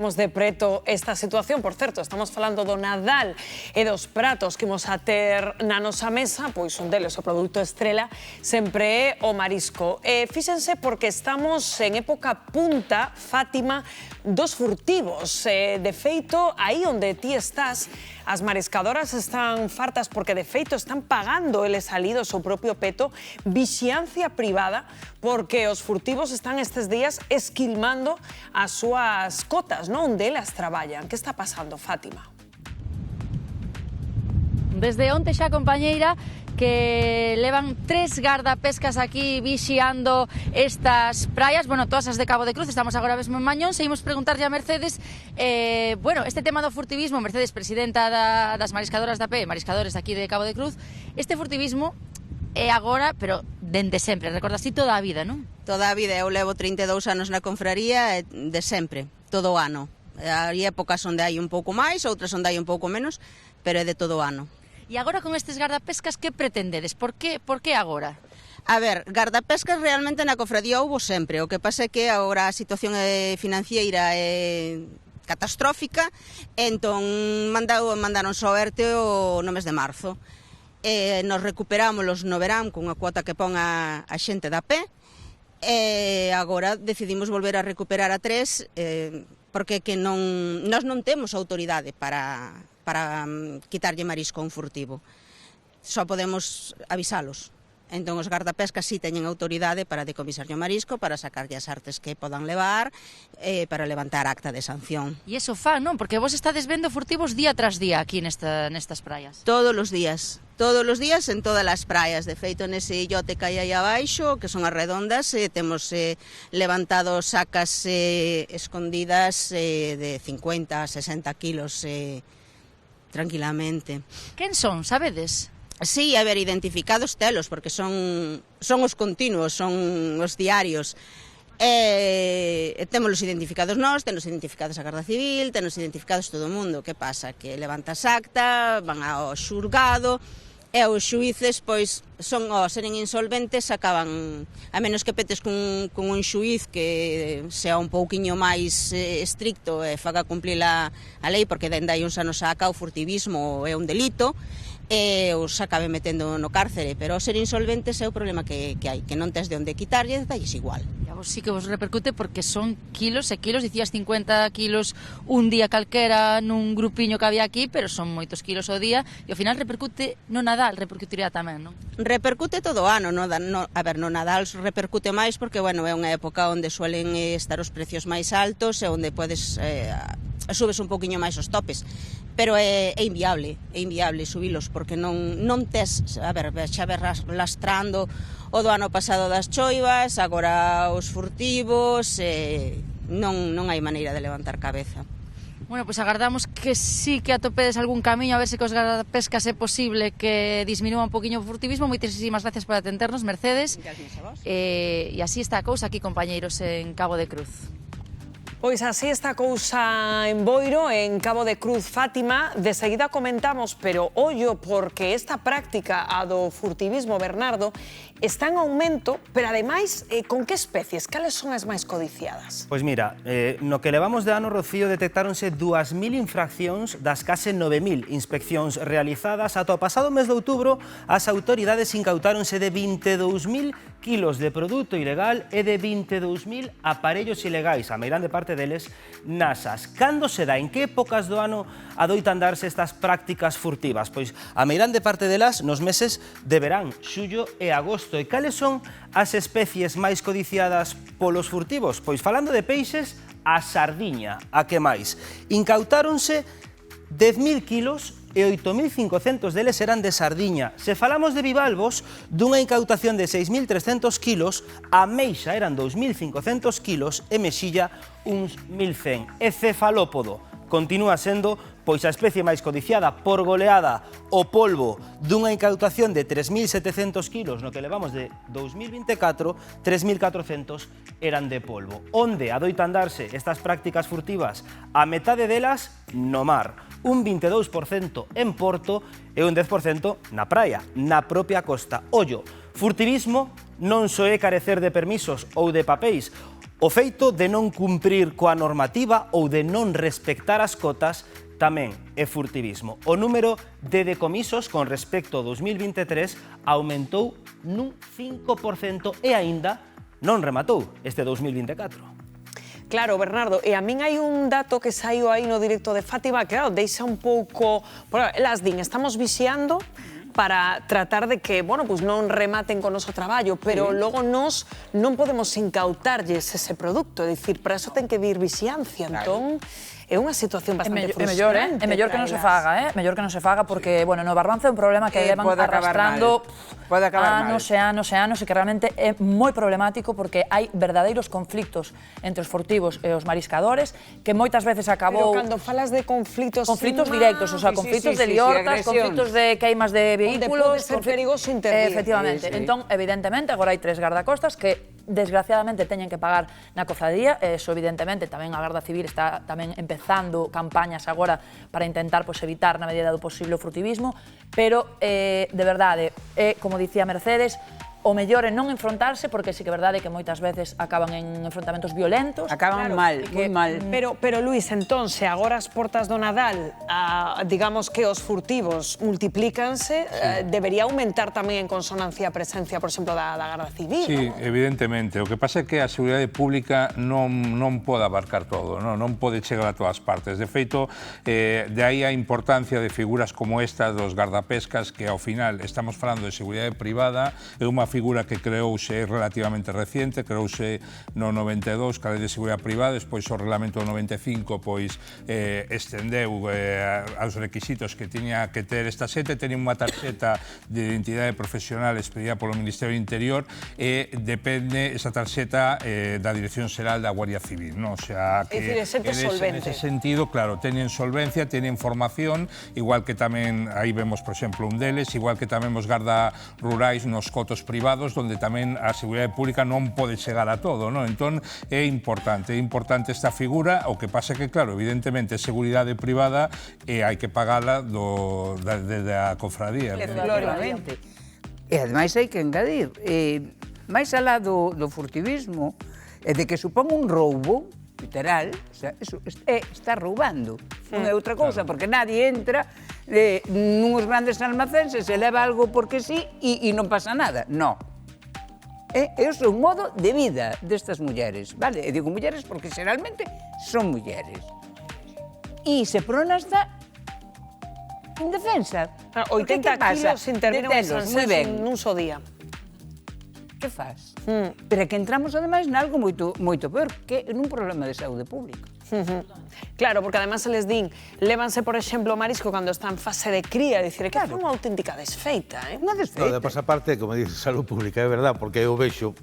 coñecemos de preto esta situación. Por certo, estamos falando do Nadal e dos pratos que imos a ter na nosa mesa, pois un deles, o produto estrela, sempre é o marisco. Fíxense porque estamos en época punta, Fátima, dos furtivos. De feito, aí onde ti estás, as mariscadoras están fartas porque, de feito, están pagando eles ali do seu propio peto vixiancia privada porque os furtivos están estes días esquilmando as súas cotas, non? Onde elas traballan. Que está pasando, Fátima? Desde onte xa, compañeira, que levan 3 gardapescas aquí vixiando estas praias, bueno, todas as de Cabo de Cruz. Estamos agora mesmo en Mañón. Seguimos preguntarlle a Mercedes, bueno, este tema do furtivismo, Mercedes, presidenta das mariscadoras da PE, mariscadores aquí de Cabo de Cruz, este furtivismo é agora, pero dende sempre, recordas ti toda a vida, non? Toda a vida, eu levo 32 anos na confraría, de sempre, todo o ano. Hai épocas onde hai un pouco máis, outras onde hai un pouco menos, pero é de todo o ano. E agora con estes gardapescas, que pretendedes? Por que agora? A ver, gardapescas realmente na cofradía houbo sempre, o que pasa é que agora a situación financiera é catastrófica, entón mandaron só ERTE no mes de marzo. Nos recuperámoslos no verán con a cuota que pon a xente da PE, e agora decidimos volver a recuperar a 3, porque que nós non temos autoridade para quitarlle marisco a un furtivo. Só podemos avisalos. Entón, os gardapescas sí teñen autoridade para decomisarlle o marisco, para sacarlle as artes que podan levar, para levantar acta de sanción. E iso fan, non? Porque vos estades vendo furtivos día tras día aquí nestas praias. Todos os días en todas as praias. De feito, nese illote que hai aí abaixo, que son as redondas, temos levantado sacas escondidas de 50 a 60 kilos tranquilamente. Quen son, sabedes? Sí, a ver, identificados telos, porque son os continuos, son os diarios. Temos os identificados nós, temos identificados a Garda Civil, temos identificados todo o mundo. Que pasa? Que levantas acta, van ao xulgado, e os xuíces, pois, ao seren insolventes, acaban, a menos que petes con un xuíz que sea un pouquiño máis estricto e faga cumplir a lei, porque dende hai uns anos saca o furtivismo é un delito, e os acabe metendo no cárcere, pero ao ser insolventes é o problema que hai, que non tes de onde quitarlle, dalles igual. E a vos sí que vos repercute porque son kilos e kilos, dicías 50 kilos un día calquera nun grupiño que había aquí, pero son moitos kilos ao día, e ao final repercute no Nadal, repercutirá tamén, non? Repercute todo o ano, a ver, no Nadal repercute máis porque, bueno, é unha época onde suelen estar os precios máis altos e onde podes subes un poquinho máis os topes, pero é inviable subilos, porque non tes, a ver, xa ves lastrando o do ano pasado das choivas, agora os furtivos, non hai maneira de levantar cabeza. Bueno, pois agardamos que sí que atopedes algún camiño, a ver se cos gardapescas é posible que disminúa un poquinho o furtivismo. Moitísimas gracias por atendernos, Mercedes. E así está a cousa aquí, compañeiros, en Cabo de Cruz. Pois así está a cousa en Boiro, en Cabo de Cruz, Fátima. De seguida comentamos, pero ollo, porque esta práctica, a do furtivismo, Bernardo, está en aumento, pero ademais, con que especies? Cales son as máis codiciadas? Pois mira, no que levamos de ano, Rocío, detectáronse 2.000 infraccións das case 9.000 inspeccións realizadas. Ata o pasado mes de outubro, as autoridades incautáronse de 22.000 kilos de produto ilegal e de 22.000 aparellos ilegais, a meirande parte deles nasas. Cando se dá, en que épocas do ano adoitan darse estas prácticas furtivas? Pois a meirande parte delas nos meses de verán, xullo e agosto. E cales son as especies máis codiciadas polos furtivos? Pois falando de peixes, a sardiña, a que máis? Incautáronse 10.000 kilos e 8.500 deles eran de sardiña. Se falamos de bivalvos, dunha incautación de 6.300 kilos, a meixa eran 2.500 kilos e mexilla uns 1.100. E cefalópodo continúa sendo pois a especie máis codiciada por goleada, o polvo, dunha incautación de 3.700 kilos no que levamos de 2024, 3.400 eran de polvo. Onde adoitan darse estas prácticas furtivas? A metade delas no mar, un 22% en Porto e un 10% na praia, na propia costa. Ollo, furtivismo non só é carecer de permisos ou de papéis. O feito de non cumprir coa normativa ou de non respectar as cotas tamén é furtivismo. O número de decomisos con respecto ao 2023 aumentou nun 5% e aínda non rematou este 2024. Claro, Bernardo, e a min hai un dato que saiu aí no directo de Fátima, que claro, deixa un pouco... Elas din, estamos vixiando para tratar de que, bueno, pues non rematen con o noso traballo, pero logo nos non podemos incautarlles ese produto, é dicir, para eso ten que vir vixiancia, entón... É unha situación bastante frustrante. É mellor que non se faga, mellor que non se faga, porque, bueno, no Barbanza é un problema que levan arrastrando anos e anos e anos, e que realmente é moi problemático porque hai verdadeiros conflictos entre os furtivos e os mariscadores, que moitas veces acabou... Pero cando falas de conflitos... Conflitos directos, o sea, conflitos de liortas, conflitos de queimas de vehículos... Onde pode ser perigoso intervir. Efectivamente. Entón, evidentemente, agora hai 3 gardacostas que desgraciadamente teñen que pagar na cofradía, eso evidentemente tamén a Garda Civil está tamén empezando campañas agora para intentar evitar na medida do posible o frutivismo, pero de verdade, como dicía Mercedes, o mellor é non enfrontarse, porque sí que é verdade que moitas veces acaban en enfrontamentos violentos. Acaban mal, moi mal. Pero Luís, entón, se agora as portas do Nadal, digamos que os furtivos multiplícanse, debería aumentar tamén en consonancia a presencia, por exemplo, da Garda Civil? Sí, evidentemente. O que pasa é que a seguridade pública non pode abarcar todo, non pode chegar a todas partes. De feito, de aí a importancia de figuras como esta dos gardapescas, que ao final estamos falando de seguridade privada, é unha figura que creouse relativamente reciente, creouse no 92, ca Lei de Seguridade Privada, despois o Reglamento 95 pois estendeu aos requisitos que tiña que ter esta xente, teña unha tarxeta de identidade profesional expedida polo Ministerio do Interior e depende esa tarxeta da Dirección Xeral da Guardia Civil, non? O sea, que nese sentido, claro, teñen solvencia, teñen formación, igual que tamén, aí vemos, por exemplo, un deles, igual que tamén os garda rurais nos cotos privados, donde tamén a seguridade pública non pode chegar a todo, non? Entón, é importante esta figura, o que pasa é que, claro, evidentemente, é seguridade privada e hai que pagala desde a cofradía. E, ademais, hai que engadir, máis alá do furtivismo, e de que supón un roubo, literal, o sea, eso está roubando. Non é outra cousa, porque nadie entra nuns grandes almacéns e se leva algo porque sí e non pasa nada. Non. É o modo de vida destas mulleres, vale? E digo mulleres porque xeralmente son mulleres. E Seprona está indefensa. 80 kilos interviron en Sanxenxo nun só día. Que faz? Pero é que entramos, ademais, nalgo moito peor, que nun problema de saúde pública. Claro, porque además se les din, lévanse, por exemplo, o marisco cando está en fase de cría, dicir, que é unha auténtica desfeita, Unha desfeita. De pasaparte, como dice Salud Pública, é verdad, porque eu vexo,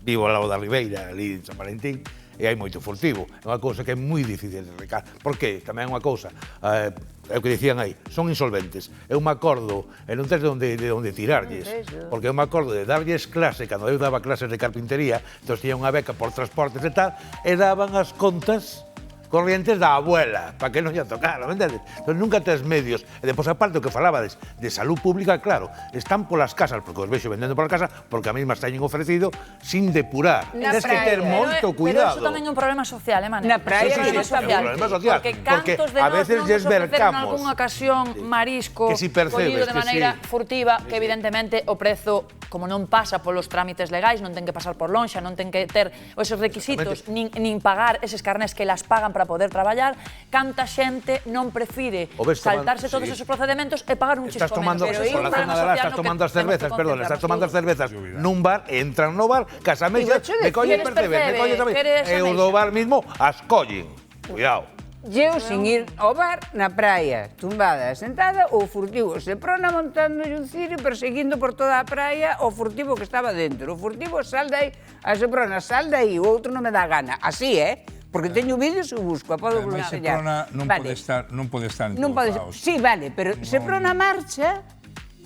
vivo ao lado da Ribeira, ali en San Valentín, e hai moito furtivo. É unha cousa que é moi difícil de erradicar. Por que? Tamén é unha cousa, é o que dicían aí, son insolventes. Eu me acordo, e non tens de onde tirarlles, porque eu me acordo de darlles clase, cando eu daba clases de carpintería, entón tiña unha beca por transportes e tal, e daban as contas corrientes da abuela, para que non lle tocara, me entendes? Entón nunca tes medios. E depois, aparte, o que falabades de salud pública, claro, están polas casas, porque os vexo vendendo pola casa, porque a mesma teñen ofrecido sin depurar. Tens que ter moito cuidado. Pero eso tamén é un problema social, Mane? Na praia é un problema social. Porque cantos de nós non nos ofreceron algunha ocasión marisco collido de maneira furtiva, que evidentemente o prezo, como non pasa polos trámites legais, non ten que pasar por lonxa, non ten que ter esos requisitos, nin pagar eses carnés que las pagan para poder traballar, canta xente non prefire saltarse todos esos procedementos e pagar un chisco menos. Por la zona de la estás tomando as cervezas, perdón, estás tomando as cervezas nun bar, entran no bar, casamella, me collen perceber, me collen tamén, e o do bar mismo as collen. Cuidado. Eu, sin ir ao bar, na praia, tumbada, sentada, o furtivo Seprona montando un ciro perseguindo por toda a praia o furtivo que estaba dentro. O furtivo sal dai, a Seprona sal dai, o outro non me dá gana. Así, Porque teño vídeos e busco, podo buscar. Seprona non pode estar en todos lados. Sí, vale, pero Seprona marcha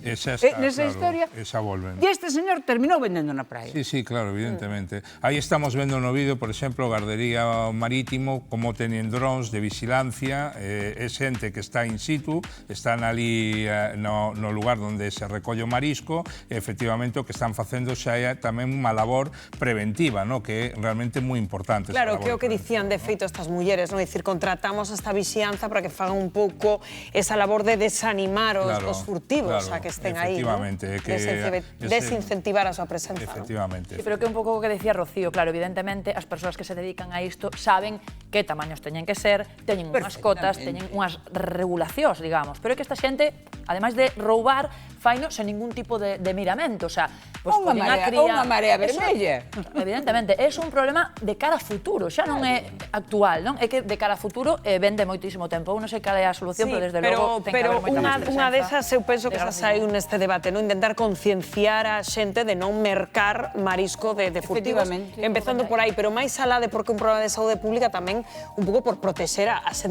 Esa está, Nesa claro, historia. esa volven. E este señor terminou vendendo na praia. Sí, sí, claro, evidentemente. Aí estamos vendo no vídeo, por exemplo, o Gardería Marítimo, como teñen drones de vigilancia, é xente que está in situ, están ali no lugar onde se recolle o marisco, e efectivamente o que están facendo xa é tamén unha labor preventiva, no? Que é realmente moi importante. Claro, que é o que dicían de feito estas mulleres, non? É dicir, contratamos esta vixianza para que fagan un pouco esa labor de desanimar os furtivos a que estén aí, ¿no? Desincentivar a súa presenza. Efectivamente. Sí, pero que un pouco o que decía Rocío, claro, evidentemente as persoas que se dedican a isto saben que tamaños teñen que ser, teñen unhas cotas, teñen unhas regulacións, digamos, pero é que esta xente, ademais de roubar, faino sen ningún tipo de miramento, o sea, pues, Unha marea vermella. Evidentemente, é un problema de cara a futuro, xa non é actual, non? É que de cara a futuro vende moitísimo tempo. Eu non sei cal é a solución, pero desde logo ten que haber moita máis presenza. Unha desas, eu penso que xa saiu neste debate, non? Intentar concienciar a xente de non mercar marisco de furtivos, empezando por aí, pero máis alá de porque un problema de saúde pública tamén un pouco por protexer a xente